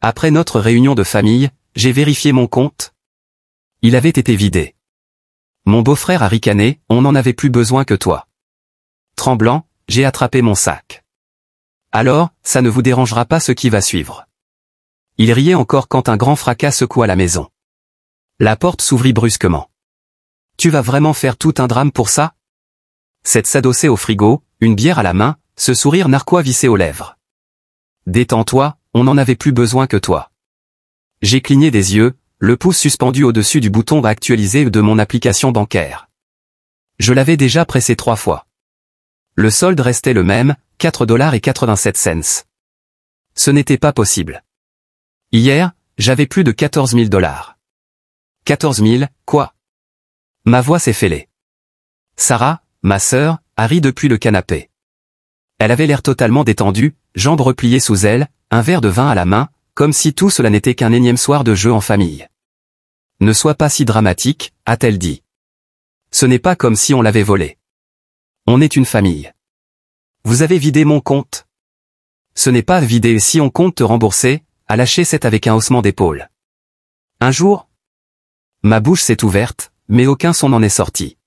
Après notre réunion de famille, j'ai vérifié mon compte. Il avait été vidé. Mon beau-frère a ricané, on n'en avait plus besoin que toi. Tremblant, j'ai attrapé mon sac. Alors, ça ne vous dérangera pas ce qui va suivre. Il riait encore quand un grand fracas secoua la maison. La porte s'ouvrit brusquement. Tu vas vraiment faire tout un drame pour ça? Seth s'adossait au frigo, une bière à la main, ce sourire narquois vissé aux lèvres. Détends-toi, on n'en avait plus besoin que toi. J'ai cligné des yeux, le pouce suspendu au-dessus du bouton actualiser de mon application bancaire. Je l'avais déjà pressé 3 fois. Le solde restait le même, 4,87 $. Ce n'était pas possible. Hier, j'avais plus de 14 000 $. 14 000, quoi? Ma voix s'est fêlée. Sarah, ma sœur, a ri depuis le canapé. Elle avait l'air totalement détendue, jambes repliées sous elle, un verre de vin à la main, comme si tout cela n'était qu'un énième soir de jeu en famille. Ne sois pas si dramatique, a-t-elle dit. Ce n'est pas comme si on l'avait volé. On est une famille. Vous avez vidé mon compte. Ce n'est pas vidé si on compte te rembourser, a lâché Seth avec un haussement d'épaule. Un jour? Ma bouche s'est ouverte, mais aucun son n'en est sorti.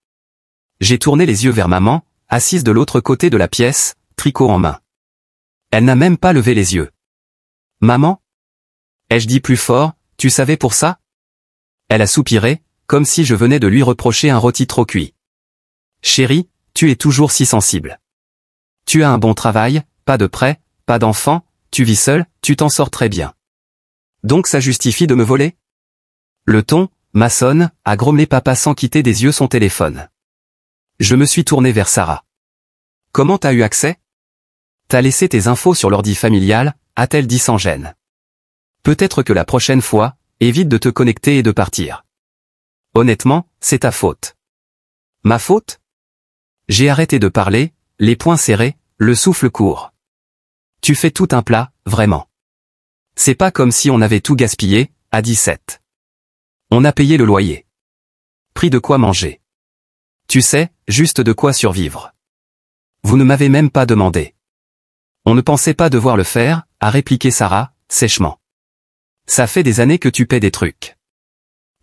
J'ai tourné les yeux vers maman, assise de l'autre côté de la pièce, tricot en main. Elle n'a même pas levé les yeux. Maman? Ai-je dit plus fort, tu savais pour ça? Elle a soupiré, comme si je venais de lui reprocher un rôti trop cuit. Chérie, tu es toujours si sensible. Tu as un bon travail, pas de prêt, pas d'enfant, tu vis seul, tu t'en sors très bien. Donc ça justifie de me voler? Le ton, maçonne, a grommelé papa sans quitter des yeux son téléphone. Je me suis tourné vers Sarah. Comment t'as eu accès? T'as laissé tes infos sur l'ordi familial, a-t-elle dit sans gêne. Peut-être que la prochaine fois, évite de te connecter et de partir. Honnêtement, c'est ta faute. Ma faute? J'ai arrêté de parler, les poings serrés, le souffle court. Tu fais tout un plat, vraiment. C'est pas comme si on avait tout gaspillé, a dit Seth. On a payé le loyer. Pris de quoi manger. Tu sais, juste de quoi survivre. Vous ne m'avez même pas demandé. On ne pensait pas devoir le faire, a répliqué Sarah, sèchement. Ça fait des années que tu paies des trucs.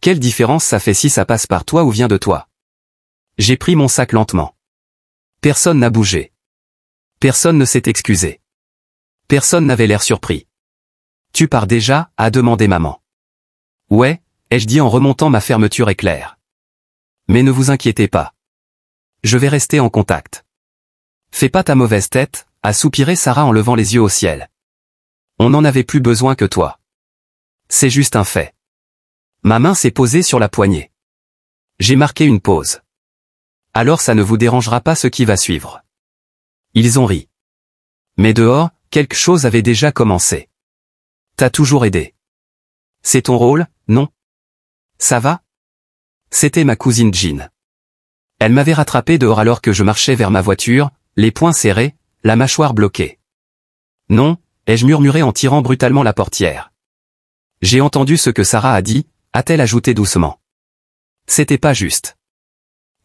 Quelle différence ça fait si ça passe par toi ou vient de toi? J'ai pris mon sac lentement. Personne n'a bougé. Personne ne s'est excusé. Personne n'avait l'air surpris. Tu pars déjà, a demandé maman. Ouais, ai-je dit en remontant ma fermeture éclair. Mais ne vous inquiétez pas. Je vais rester en contact. Fais pas ta mauvaise tête, a soupiré Sarah en levant les yeux au ciel. On n'en avait plus besoin que toi. C'est juste un fait. Ma main s'est posée sur la poignée. J'ai marqué une pause. Alors ça ne vous dérangera pas ce qui va suivre. Ils ont ri. Mais dehors, quelque chose avait déjà commencé. T'as toujours aidé. C'est ton rôle, non? Ça va? C'était ma cousine Jean. Elle m'avait rattrapé dehors alors que je marchais vers ma voiture, les poings serrés, la mâchoire bloquée. Non, ai-je murmuré en tirant brutalement la portière. J'ai entendu ce que Sarah a dit, a-t-elle ajouté doucement. C'était pas juste.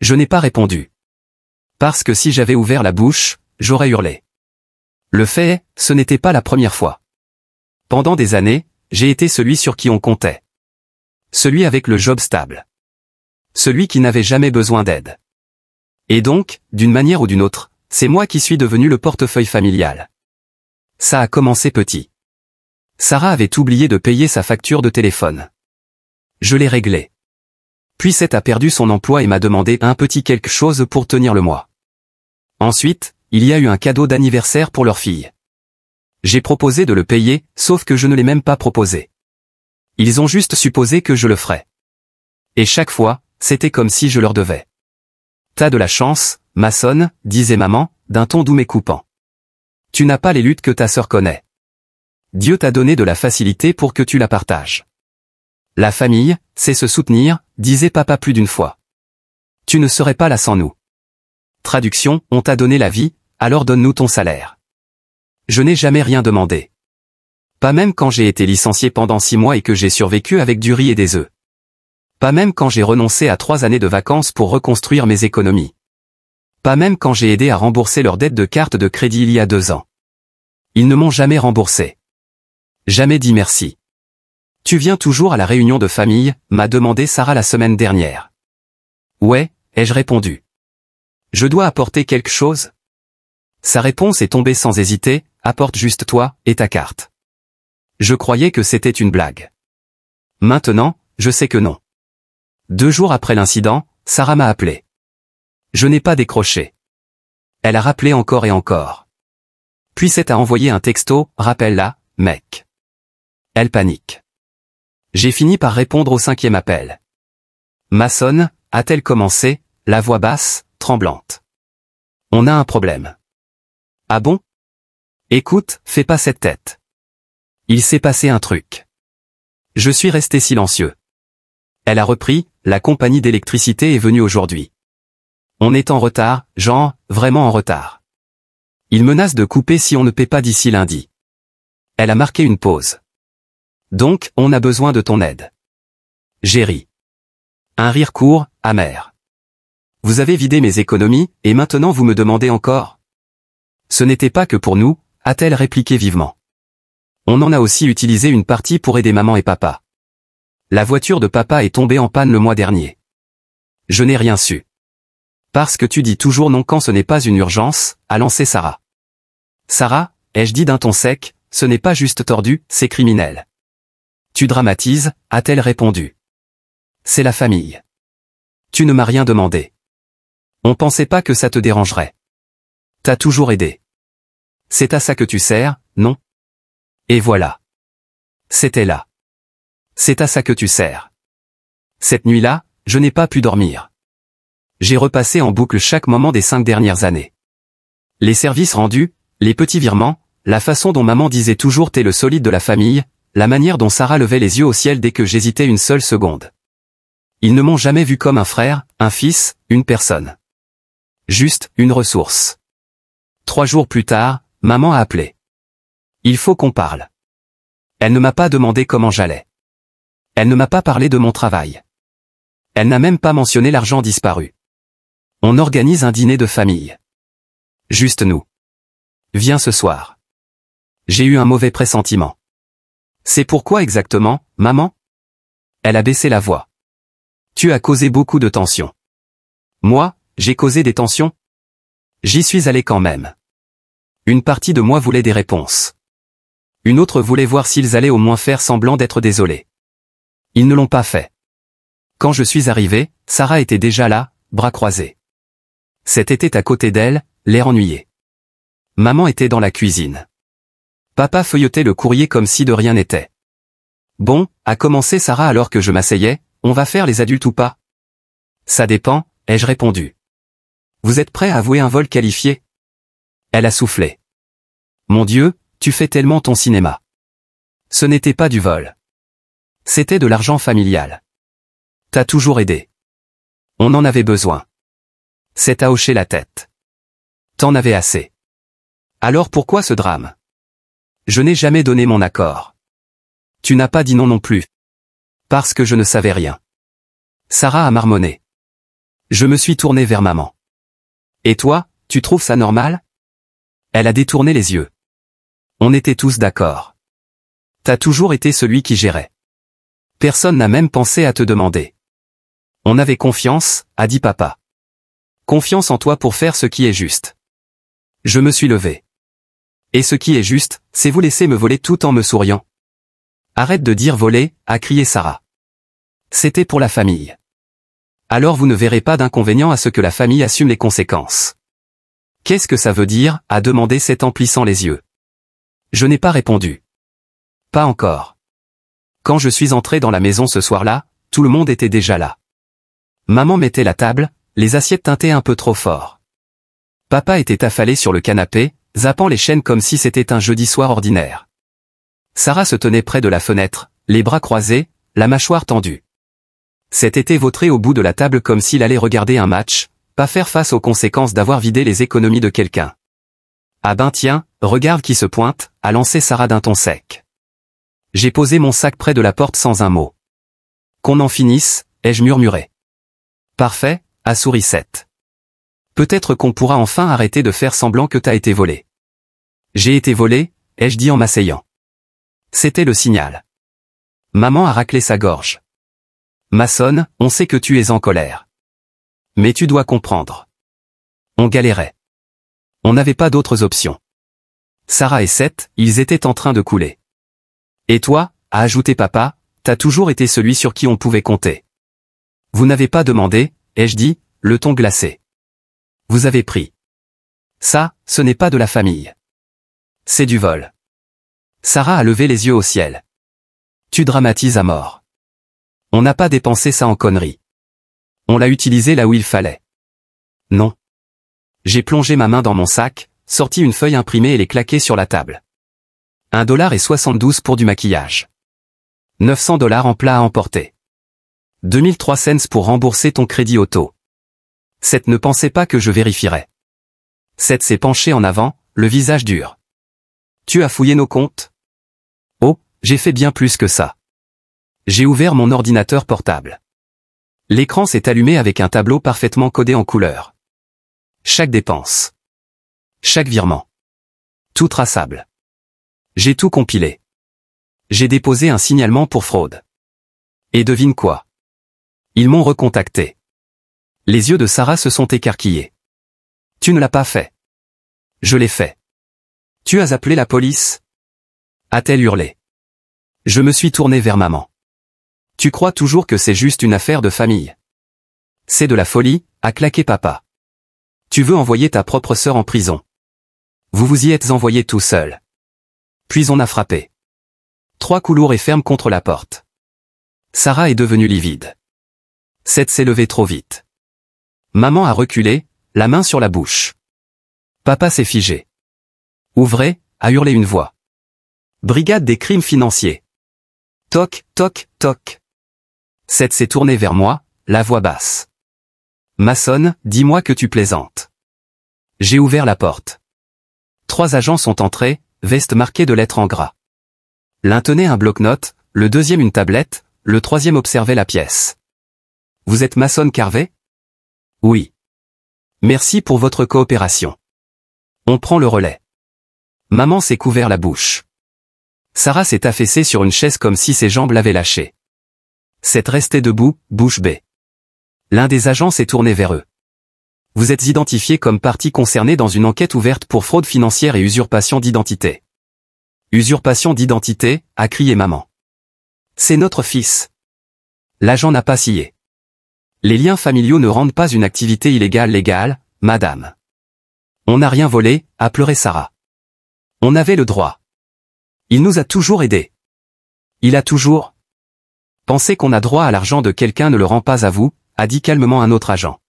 Je n'ai pas répondu. Parce que si j'avais ouvert la bouche, j'aurais hurlé. Le fait est, ce n'était pas la première fois. Pendant des années, j'ai été celui sur qui on comptait. Celui avec le job stable. Celui qui n'avait jamais besoin d'aide. Et donc, d'une manière ou d'une autre, c'est moi qui suis devenu le portefeuille familial. Ça a commencé petit. Sarah avait oublié de payer sa facture de téléphone. Je l'ai réglée. Puis Seth a perdu son emploi et m'a demandé un petit quelque chose pour tenir le mois. Ensuite, il y a eu un cadeau d'anniversaire pour leur fille. J'ai proposé de le payer, sauf que je ne l'ai même pas proposé. Ils ont juste supposé que je le ferais. Et chaque fois, c'était comme si je leur devais. T'as de la chance, maçonne, disait maman, d'un ton doux mais coupant. Tu n'as pas les luttes que ta sœur connaît. Dieu t'a donné de la facilité pour que tu la partages. La famille, c'est se soutenir, disait papa plus d'une fois. Tu ne serais pas là sans nous. Traduction, on t'a donné la vie, alors donne-nous ton salaire. Je n'ai jamais rien demandé. Pas même quand j'ai été licencié pendant 6 mois et que j'ai survécu avec du riz et des œufs. Pas même quand j'ai renoncé à 3 années de vacances pour reconstruire mes économies. Pas même quand j'ai aidé à rembourser leur dette de carte de crédit il y a 2 ans. Ils ne m'ont jamais remboursé. Jamais dit merci. Tu viens toujours à la réunion de famille, m'a demandé Sarah la semaine dernière. Ouais, ai-je répondu. Je dois apporter quelque chose? Sa réponse est tombée sans hésiter, apporte juste toi et ta carte. Je croyais que c'était une blague. Maintenant, je sais que non. 2 jours après l'incident, Sarah m'a appelé. Je n'ai pas décroché. Elle a rappelé encore et encore. Puis c'est à envoyer un texto, rappelle-la, mec. Elle panique. J'ai fini par répondre au 5e appel. Maçonne, a-t-elle commencé, la voix basse, tremblante. On a un problème. Ah bon? Écoute, fais pas cette tête. Il s'est passé un truc. Je suis resté silencieux. Elle a repris, la compagnie d'électricité est venue aujourd'hui. On est en retard, genre, vraiment en retard. Ils menacent de couper si on ne paie pas d'ici lundi. Elle a marqué une pause. Donc, on a besoin de ton aide. J'ai ri. Un rire court, amer. Vous avez vidé mes économies, et maintenant vous me demandez encore? Ce n'était pas que pour nous, a-t-elle répliqué vivement. On en a aussi utilisé une partie pour aider maman et papa. La voiture de papa est tombée en panne le mois dernier. Je n'ai rien su. Parce que tu dis toujours non quand ce n'est pas une urgence, a lancé Sarah. Sarah, ai-je dit d'un ton sec, ce n'est pas juste tordu, c'est criminel. Tu dramatises, a-t-elle répondu. C'est la famille. Tu ne m'as rien demandé. On pensait pas que ça te dérangerait. T'as toujours aidé. C'est à ça que tu sers, non? Et voilà. C'était là. C'est à ça que tu sers. Cette nuit-là, je n'ai pas pu dormir. J'ai repassé en boucle chaque moment des 5 dernières années. Les services rendus, les petits virements, la façon dont maman disait toujours t'es le solide de la famille, la manière dont Sarah levait les yeux au ciel dès que j'hésitais une seule seconde. Ils ne m'ont jamais vu comme un frère, un fils, une personne. Juste, une ressource. 3 jours plus tard, maman a appelé. Il faut qu'on parle. Elle ne m'a pas demandé comment j'allais. Elle ne m'a pas parlé de mon travail. Elle n'a même pas mentionné l'argent disparu. On organise un dîner de famille. Juste nous. Viens ce soir. J'ai eu un mauvais pressentiment. C'est pourquoi exactement, maman? Elle a baissé la voix. Tu as causé beaucoup de tensions. Moi, j'ai causé des tensions? J'y suis allé quand même. Une partie de moi voulait des réponses. Une autre voulait voir s'ils allaient au moins faire semblant d'être désolés. Ils ne l'ont pas fait. Quand je suis arrivé, Sarah était déjà là, bras croisés. Seth était à côté d'elle, l'air ennuyé. Maman était dans la cuisine. Papa feuilletait le courrier comme si de rien n'était. Bon, a commencé Sarah alors que je m'asseyais, on va faire les adultes ou pas? Ça dépend, ai-je répondu. Vous êtes prêt à avouer un vol qualifié? Elle a soufflé. Mon Dieu, tu fais tellement ton cinéma. Ce n'était pas du vol. C'était de l'argent familial. T'as toujours aidé. On en avait besoin. C'est à hocher la tête. T'en avais assez. Alors pourquoi ce drame? Je n'ai jamais donné mon accord. Tu n'as pas dit non non plus. Parce que je ne savais rien. Sarah a marmonné. Je me suis tourné vers maman. Et toi, tu trouves ça normal? Elle a détourné les yeux. On était tous d'accord. T'as toujours été celui qui gérait. Personne n'a même pensé à te demander. On avait confiance, a dit papa. Confiance en toi pour faire ce qui est juste. Je me suis levé. Et ce qui est juste, c'est vous laisser me voler tout en me souriant. Arrête de dire voler, a crié Sarah. C'était pour la famille. Alors vous ne verrez pas d'inconvénient à ce que la famille assume les conséquences. Qu'est-ce que ça veut dire, a demandé Seth en plissant les yeux. Je n'ai pas répondu. Pas encore. Quand je suis entré dans la maison ce soir-là, tout le monde était déjà là. Maman mettait la table, les assiettes tintaient un peu trop fort. Papa était affalé sur le canapé, zappant les chaînes comme si c'était un jeudi soir ordinaire. Sarah se tenait près de la fenêtre, les bras croisés, la mâchoire tendue. Seth était vautré au bout de la table comme s'il allait regarder un match, pas faire face aux conséquences d'avoir vidé les économies de quelqu'un. Ah ben tiens, regarde qui se pointe, a lancé Sarah d'un ton sec. J'ai posé mon sac près de la porte sans un mot. Qu'on en finisse, ai-je murmuré. Parfait, a souri Seth. Peut-être qu'on pourra enfin arrêter de faire semblant que t'as été volé. J'ai été volé, ai-je dit en m'asseyant. C'était le signal. Maman a raclé sa gorge. Mason, on sait que tu es en colère. Mais tu dois comprendre. On galérait. On n'avait pas d'autres options. Sarah et Seth, ils étaient en train de couler. Et toi, a ajouté papa, t'as toujours été celui sur qui on pouvait compter. Vous n'avez pas demandé, ai-je dit, le ton glacé. Vous avez pris. Ça, ce n'est pas de la famille. C'est du vol. Sarah a levé les yeux au ciel. Tu dramatises à mort. On n'a pas dépensé ça en conneries. On l'a utilisé là où il fallait. Non. J'ai plongé ma main dans mon sac, sorti une feuille imprimée et l'ai claquée sur la table. $1,72 pour du maquillage. $900 en plat à emporter. 2003 cents pour rembourser ton crédit auto. Seth ne pensait pas que je vérifierais. Seth s'est penché en avant, le visage dur. Tu as fouillé nos comptes? Oh, j'ai fait bien plus que ça. J'ai ouvert mon ordinateur portable. L'écran s'est allumé avec un tableau parfaitement codé en couleurs. Chaque dépense. Chaque virement. Tout traçable. J'ai tout compilé. J'ai déposé un signalement pour fraude. Et devine quoi? Ils m'ont recontacté. Les yeux de Sarah se sont écarquillés. Tu ne l'as pas fait. Je l'ai fait. Tu as appelé la police? A-t-elle hurlé. Je me suis tourné vers maman. Tu crois toujours que c'est juste une affaire de famille? C'est de la folie, a claqué papa. Tu veux envoyer ta propre sœur en prison. Vous vous y êtes envoyé tout seul. Puis on a frappé. 3 coups lourds et fermes contre la porte. Sarah est devenue livide. Seth s'est levé trop vite. Maman a reculé, la main sur la bouche. Papa s'est figé. Ouvrez, a hurlé une voix. Brigade des crimes financiers. Toc, toc, toc. Seth s'est tourné vers moi, la voix basse. Mason, dis-moi que tu plaisantes. J'ai ouvert la porte. 3 agents sont entrés, vestes marquées de lettres en gras. L'un tenait un bloc-notes, le deuxième une tablette, le troisième observait la pièce. Vous êtes Mason Carvey? Oui. Merci pour votre coopération. On prend le relais. Maman s'est couvert la bouche. Sarah s'est affaissée sur une chaise comme si ses jambes l'avaient lâchée. Seth restait debout, bouche bée. L'un des agents s'est tourné vers eux. Vous êtes identifiés comme partie concernée dans une enquête ouverte pour fraude financière et usurpation d'identité. Usurpation d'identité, a crié maman. C'est notre fils. L'agent n'a pas scié. Les liens familiaux ne rendent pas une activité illégale légale, madame. On n'a rien volé, a pleuré Sarah. On avait le droit. Il nous a toujours aidés. Il a toujours... Penser qu'on a droit à l'argent de quelqu'un ne le rend pas à vous, a dit calmement un autre agent.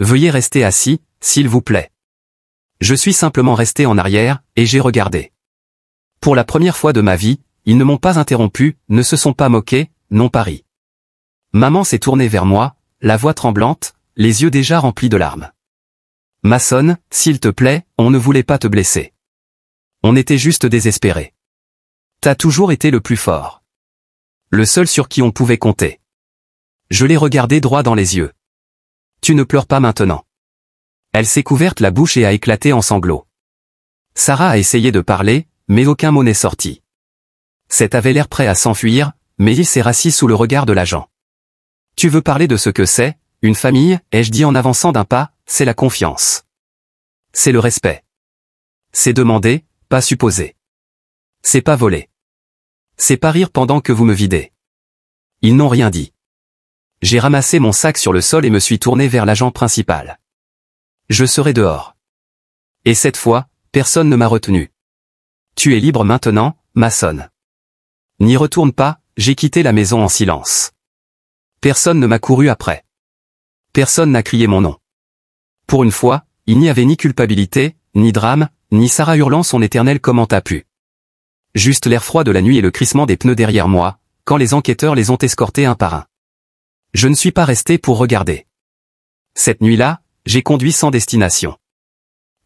Veuillez rester assis, s'il vous plaît. Je suis simplement resté en arrière, et j'ai regardé. Pour la première fois de ma vie, ils ne m'ont pas interrompu, ne se sont pas moqués, n'ont pas ri. Maman s'est tournée vers moi, la voix tremblante, les yeux déjà remplis de larmes. Mason, s'il te plaît, on ne voulait pas te blesser. On était juste désespérés. T'as toujours été le plus fort. Le seul sur qui on pouvait compter. Je l'ai regardé droit dans les yeux. Tu ne pleures pas maintenant. Elle s'est couverte la bouche et a éclaté en sanglots. Sarah a essayé de parler, mais aucun mot n'est sorti. Seth avait l'air prêt à s'enfuir, mais il s'est rassis sous le regard de l'agent. Tu veux parler de ce que c'est, une famille, ai-je dit en avançant d'un pas, c'est la confiance. C'est le respect. C'est demander, pas supposer. C'est pas voler. C'est pas rire pendant que vous me videz. Ils n'ont rien dit. J'ai ramassé mon sac sur le sol et me suis tourné vers l'agent principal. Je serai dehors. Et cette fois, personne ne m'a retenu. Tu es libre maintenant, Mason. N'y retourne pas, j'ai quitté la maison en silence. Personne ne m'a couru après. Personne n'a crié mon nom. Pour une fois, il n'y avait ni culpabilité, ni drame, ni Sarah hurlant son éternel comment t'as pu. Juste l'air froid de la nuit et le crissement des pneus derrière moi, quand les enquêteurs les ont escortés un par un. Je ne suis pas resté pour regarder. Cette nuit-là, j'ai conduit sans destination.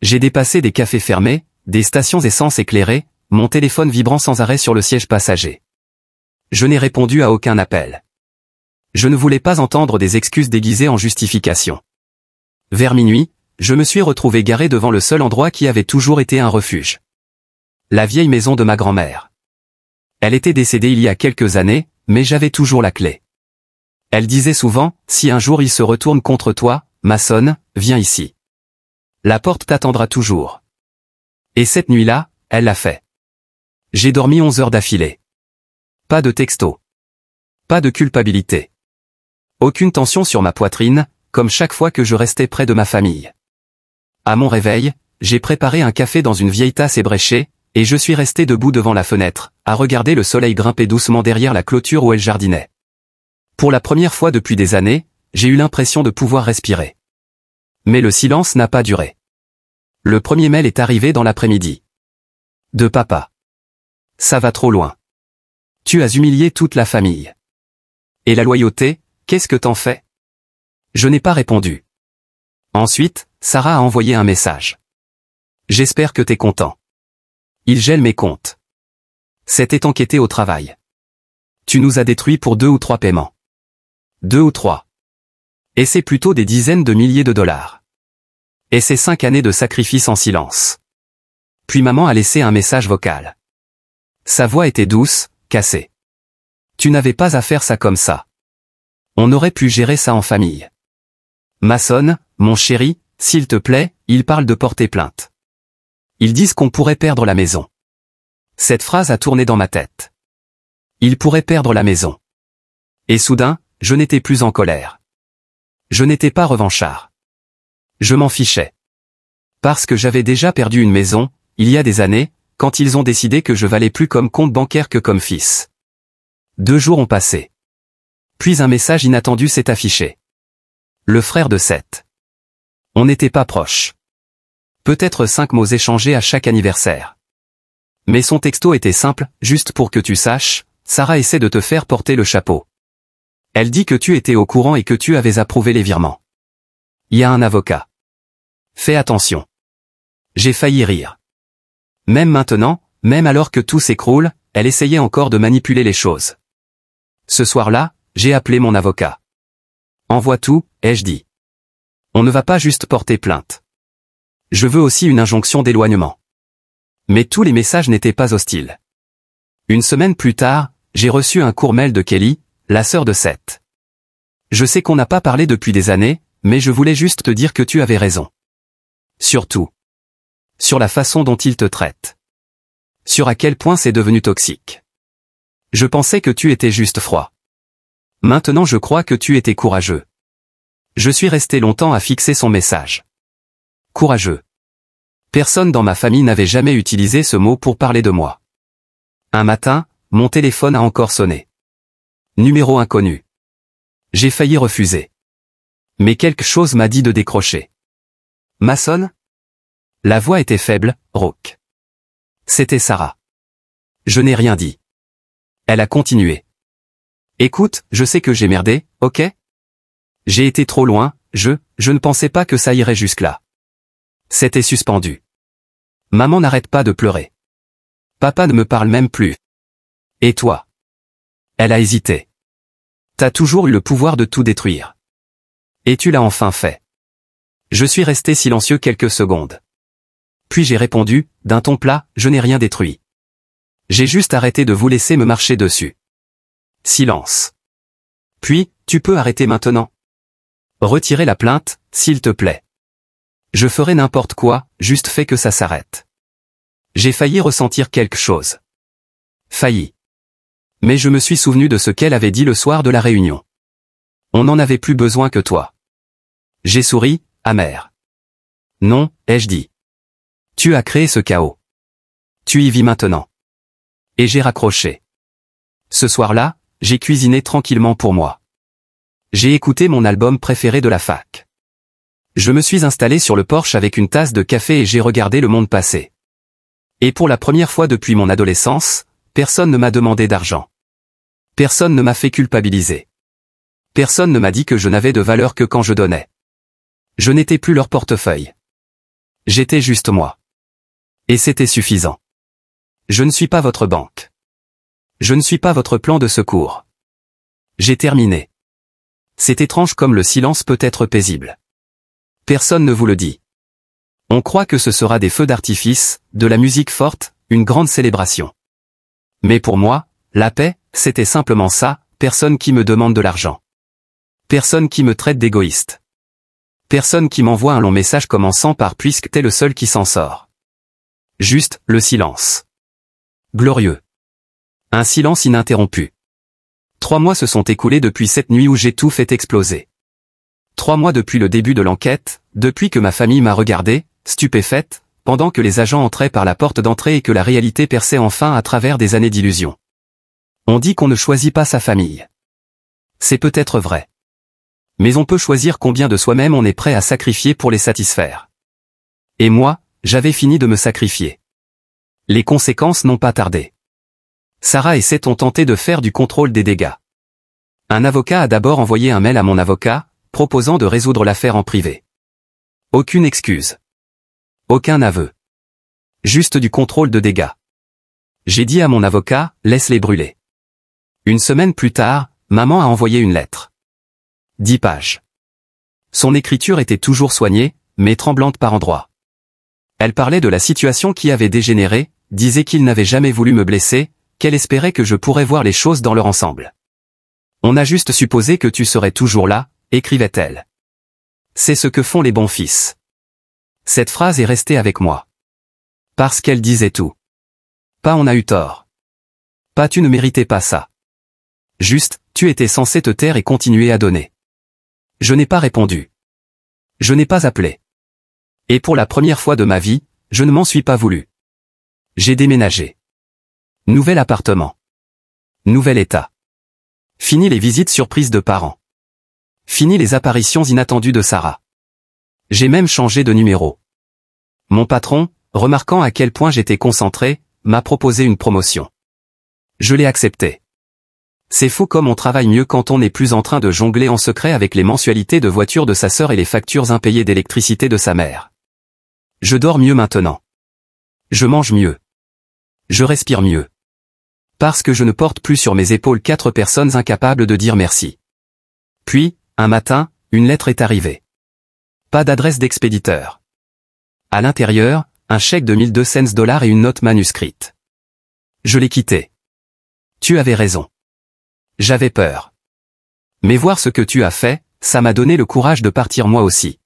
J'ai dépassé des cafés fermés, des stations essence éclairées, mon téléphone vibrant sans arrêt sur le siège passager. Je n'ai répondu à aucun appel. Je ne voulais pas entendre des excuses déguisées en justification. Vers minuit, je me suis retrouvé garé devant le seul endroit qui avait toujours été un refuge. La vieille maison de ma grand-mère. Elle était décédée il y a quelques années, mais j'avais toujours la clé. Elle disait souvent, si un jour il se retourne contre toi, Mason, viens ici. La porte t'attendra toujours. Et cette nuit-là, elle l'a fait. J'ai dormi 11 heures d'affilée. Pas de texto. Pas de culpabilité. Aucune tension sur ma poitrine, comme chaque fois que je restais près de ma famille. À mon réveil, j'ai préparé un café dans une vieille tasse ébréchée, et je suis resté debout devant la fenêtre, à regarder le soleil grimper doucement derrière la clôture où elle jardinait. Pour la première fois depuis des années, j'ai eu l'impression de pouvoir respirer. Mais le silence n'a pas duré. Le premier mail est arrivé dans l'après-midi. De papa. Ça va trop loin. Tu as humilié toute la famille. Et la loyauté, qu'est-ce que t'en fais? Je n'ai pas répondu. Ensuite, Sarah a envoyé un message. J'espère que t'es content. Il gèle mes comptes. C'était enquêté au travail. Tu nous as détruits pour 2 ou 3 paiements. 2 ou 3. Et c'est plutôt des dizaines de milliers de dollars. Et c'est 5 années de sacrifice en silence. Puis maman a laissé un message vocal. Sa voix était douce, cassée. Tu n'avais pas à faire ça comme ça. On aurait pu gérer ça en famille. Mason, mon chéri, s'il te plaît, ils parlent de porter plainte. Ils disent qu'on pourrait perdre la maison. Cette phrase a tourné dans ma tête. Ils pourraient perdre la maison. Et soudain, je n'étais plus en colère. Je n'étais pas revanchard. Je m'en fichais. Parce que j'avais déjà perdu une maison, il y a des années, quand ils ont décidé que je valais plus comme compte bancaire que comme fils. 2 jours ont passé. Puis un message inattendu s'est affiché. Le frère de Seth. On n'était pas proches. Peut-être 5 mots échangés à chaque anniversaire. Mais son texto était simple, juste pour que tu saches, Sarah essaie de te faire porter le chapeau. Elle dit que tu étais au courant et que tu avais approuvé les virements. Il y a un avocat. Fais attention. J'ai failli rire. Même maintenant, même alors que tout s'écroule, elle essayait encore de manipuler les choses. Ce soir-là, j'ai appelé mon avocat. Envoie tout, ai-je dit. On ne va pas juste porter plainte. Je veux aussi une injonction d'éloignement. Mais tous les messages n'étaient pas hostiles. Une semaine plus tard, j'ai reçu un court mail de Kelly, la sœur de Seth. Je sais qu'on n'a pas parlé depuis des années, mais je voulais juste te dire que tu avais raison. Surtout. Sur la façon dont il te traite. Sur à quel point c'est devenu toxique. Je pensais que tu étais juste froid. Maintenant je crois que tu étais courageux. Je suis resté longtemps à fixer son message. Courageux. Personne dans ma famille n'avait jamais utilisé ce mot pour parler de moi. Un matin, mon téléphone a encore sonné. Numéro inconnu. J'ai failli refuser. Mais quelque chose m'a dit de décrocher. Mason? La voix était faible, rauque. C'était Sarah. Je n'ai rien dit. Elle a continué. Écoute, je sais que j'ai merdé, ok? J'ai été trop loin, je ne pensais pas que ça irait jusque-là. C'était suspendu. Maman n'arrête pas de pleurer. Papa ne me parle même plus. Et toi? Elle a hésité. T'as toujours eu le pouvoir de tout détruire. Et tu l'as enfin fait. Je suis resté silencieux quelques secondes. Puis j'ai répondu, d'un ton plat, je n'ai rien détruit. J'ai juste arrêté de vous laisser me marcher dessus. Silence. Puis, tu peux arrêter maintenant. Retirer la plainte, s'il te plaît. Je ferai n'importe quoi, juste fais que ça s'arrête. J'ai failli ressentir quelque chose. Failli. Mais je me suis souvenu de ce qu'elle avait dit le soir de la réunion. On n'en avait plus besoin que toi. J'ai souri, amer. Non, ai-je dit. Tu as créé ce chaos. Tu y vis maintenant. Et j'ai raccroché. Ce soir-là, j'ai cuisiné tranquillement pour moi. J'ai écouté mon album préféré de la fac. Je me suis installé sur le porche avec une tasse de café et j'ai regardé le monde passer. Et pour la première fois depuis mon adolescence, personne ne m'a demandé d'argent. Personne ne m'a fait culpabiliser. Personne ne m'a dit que je n'avais de valeur que quand je donnais. Je n'étais plus leur portefeuille. J'étais juste moi. Et c'était suffisant. Je ne suis pas votre banque. Je ne suis pas votre plan de secours. J'ai terminé. C'est étrange comme le silence peut être paisible. Personne ne vous le dit. On croit que ce sera des feux d'artifice, de la musique forte, une grande célébration. Mais pour moi, La paix, c'était simplement ça, personne qui me demande de l'argent. Personne qui me traite d'égoïste. Personne qui m'envoie un long message commençant par puisque t'es le seul qui s'en sort. Juste, le silence. Glorieux. Un silence ininterrompu. 3 mois se sont écoulés depuis cette nuit où j'ai tout fait exploser. 3 mois depuis le début de l'enquête, depuis que ma famille m'a regardé, stupéfaite, pendant que les agents entraient par la porte d'entrée et que la réalité perçait enfin à travers des années d'illusions. On dit qu'on ne choisit pas sa famille. C'est peut-être vrai. Mais on peut choisir combien de soi-même on est prêt à sacrifier pour les satisfaire. Et moi, j'avais fini de me sacrifier. Les conséquences n'ont pas tardé. Sarah et Seth ont tenté de faire du contrôle des dégâts. Un avocat a d'abord envoyé un mail à mon avocat, proposant de résoudre l'affaire en privé. Aucune excuse. Aucun aveu. Juste du contrôle de dégâts. J'ai dit à mon avocat, laisse-les brûler. Une semaine plus tard, maman a envoyé une lettre. 10 pages. Son écriture était toujours soignée, mais tremblante par endroits. Elle parlait de la situation qui avait dégénéré, disait qu'il n'avait jamais voulu me blesser, qu'elle espérait que je pourrais voir les choses dans leur ensemble. On a juste supposé que tu serais toujours là, écrivait-elle. C'est ce que font les bons fils. Cette phrase est restée avec moi. Parce qu'elle disait tout. Pas on a eu tort. Pas tu ne méritais pas ça. Juste, tu étais censé te taire et continuer à donner. Je n'ai pas répondu. Je n'ai pas appelé. Et pour la première fois de ma vie, je ne m'en suis pas voulu. J'ai déménagé. Nouvel appartement. Nouvel état. Fini les visites surprises de parents. Fini les apparitions inattendues de Sarah. J'ai même changé de numéro. Mon patron, remarquant à quel point j'étais concentré, m'a proposé une promotion. Je l'ai accepté. C'est fou comme on travaille mieux quand on n'est plus en train de jongler en secret avec les mensualités de voiture de sa sœur et les factures impayées d'électricité de sa mère. Je dors mieux maintenant. Je mange mieux. Je respire mieux. Parce que je ne porte plus sur mes épaules 4 personnes incapables de dire merci. Puis, un matin, une lettre est arrivée. Pas d'adresse d'expéditeur. À l'intérieur, un chèque de 1200 $ et une note manuscrite. Je l'ai quitté. Tu avais raison. J'avais peur. Mais voir ce que tu as fait, ça m'a donné le courage de partir moi aussi.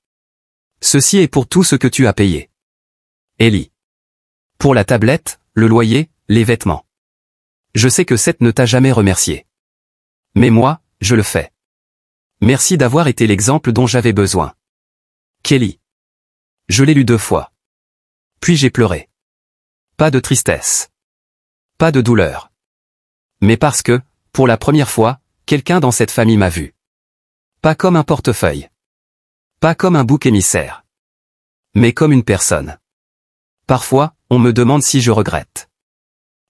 Ceci est pour tout ce que tu as payé. Ellie. Pour la tablette, le loyer, les vêtements. Je sais que Seth ne t'a jamais remercié. Mais moi, je le fais. Merci d'avoir été l'exemple dont j'avais besoin. Kelly. Je l'ai lu 2 fois. Puis j'ai pleuré. Pas de tristesse. Pas de douleur. Mais parce que, pour la première fois, quelqu'un dans cette famille m'a vu. Pas comme un portefeuille. Pas comme un bouc émissaire. Mais comme une personne. Parfois, on me demande si je regrette.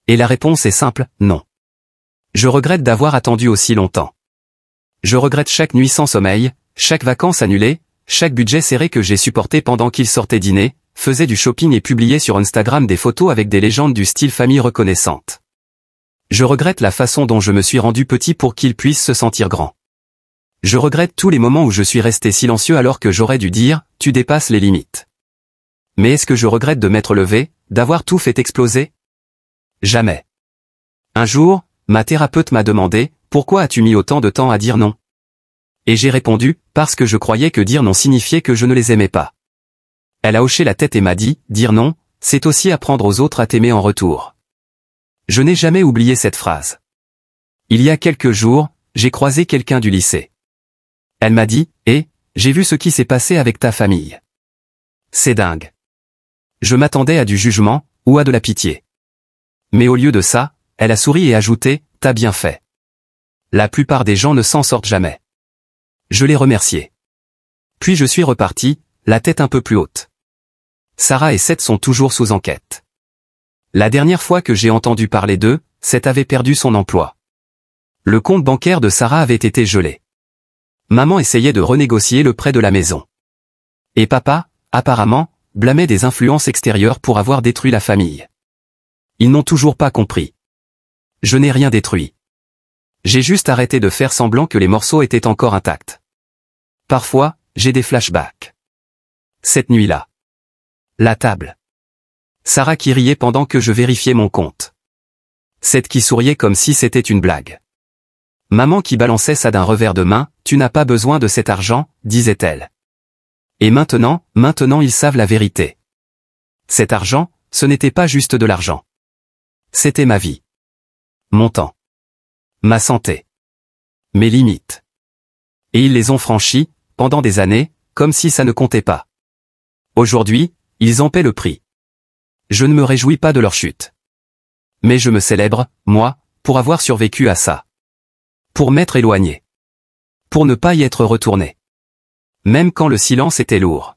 Et la réponse est simple, non. Je regrette d'avoir attendu aussi longtemps. Je regrette chaque nuit sans sommeil, chaque vacances annulées, chaque budget serré que j'ai supporté pendant qu'il sortait dîner, faisait du shopping et publiait sur Instagram des photos avec des légendes du style famille reconnaissante. Je regrette la façon dont je me suis rendu petit pour qu'il puisse se sentir grand. Je regrette tous les moments où je suis resté silencieux alors que j'aurais dû dire, tu dépasses les limites. Mais est-ce que je regrette de m'être levé, d'avoir tout fait exploser? Jamais. Un jour, ma thérapeute m'a demandé, pourquoi as-tu mis autant de temps à dire non? Et j'ai répondu, parce que je croyais que dire non signifiait que je ne les aimais pas. Elle a hoché la tête et m'a dit, dire non, c'est aussi apprendre aux autres à t'aimer en retour. Je n'ai jamais oublié cette phrase. Il y a quelques jours, j'ai croisé quelqu'un du lycée. Elle m'a dit, j'ai vu ce qui s'est passé avec ta famille. C'est dingue. Je m'attendais à du jugement, ou à de la pitié. Mais au lieu de ça, elle a souri et ajouté, t'as bien fait. La plupart des gens ne s'en sortent jamais. Je l'ai remercié. Puis je suis reparti, la tête un peu plus haute. Sarah et Seth sont toujours sous enquête. La dernière fois que j'ai entendu parler d'eux, Seth avait perdu son emploi. Le compte bancaire de Sarah avait été gelé. Maman essayait de renégocier le prêt de la maison. Et papa, apparemment, blâmait des influences extérieures pour avoir détruit la famille. Ils n'ont toujours pas compris. Je n'ai rien détruit. J'ai juste arrêté de faire semblant que les morceaux étaient encore intacts. Parfois, j'ai des flashbacks. Cette nuit-là. La table. Sarah qui riait pendant que je vérifiais mon compte. Cette qui souriait comme si c'était une blague. Maman qui balançait ça d'un revers de main, tu n'as pas besoin de cet argent, disait-elle. Et maintenant ils savent la vérité. Cet argent, ce n'était pas juste de l'argent. C'était ma vie. Mon temps. Ma santé. Mes limites. Et ils les ont franchies, pendant des années, comme si ça ne comptait pas. Aujourd'hui, ils en paient le prix. Je ne me réjouis pas de leur chute. Mais je me célèbre, moi, pour avoir survécu à ça. Pour m'être éloigné. Pour ne pas y être retourné. Même quand le silence était lourd.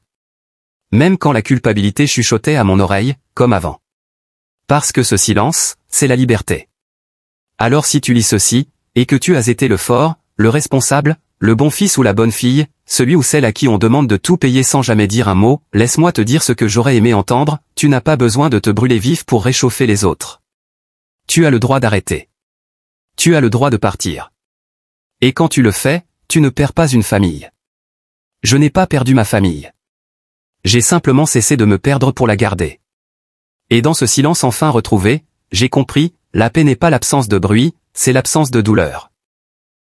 Même quand la culpabilité chuchotait à mon oreille, comme avant. Parce que ce silence, c'est la liberté. Alors si tu lis ceci, et que tu as été le fort, le responsable, le bon fils ou la bonne fille, celui ou celle à qui on demande de tout payer sans jamais dire un mot, laisse-moi te dire ce que j'aurais aimé entendre, tu n'as pas besoin de te brûler vif pour réchauffer les autres. Tu as le droit d'arrêter. Tu as le droit de partir. Et quand tu le fais, tu ne perds pas une famille. Je n'ai pas perdu ma famille. J'ai simplement cessé de me perdre pour la garder. Et dans ce silence enfin retrouvé, j'ai compris, la paix n'est pas l'absence de bruit, c'est l'absence de douleur.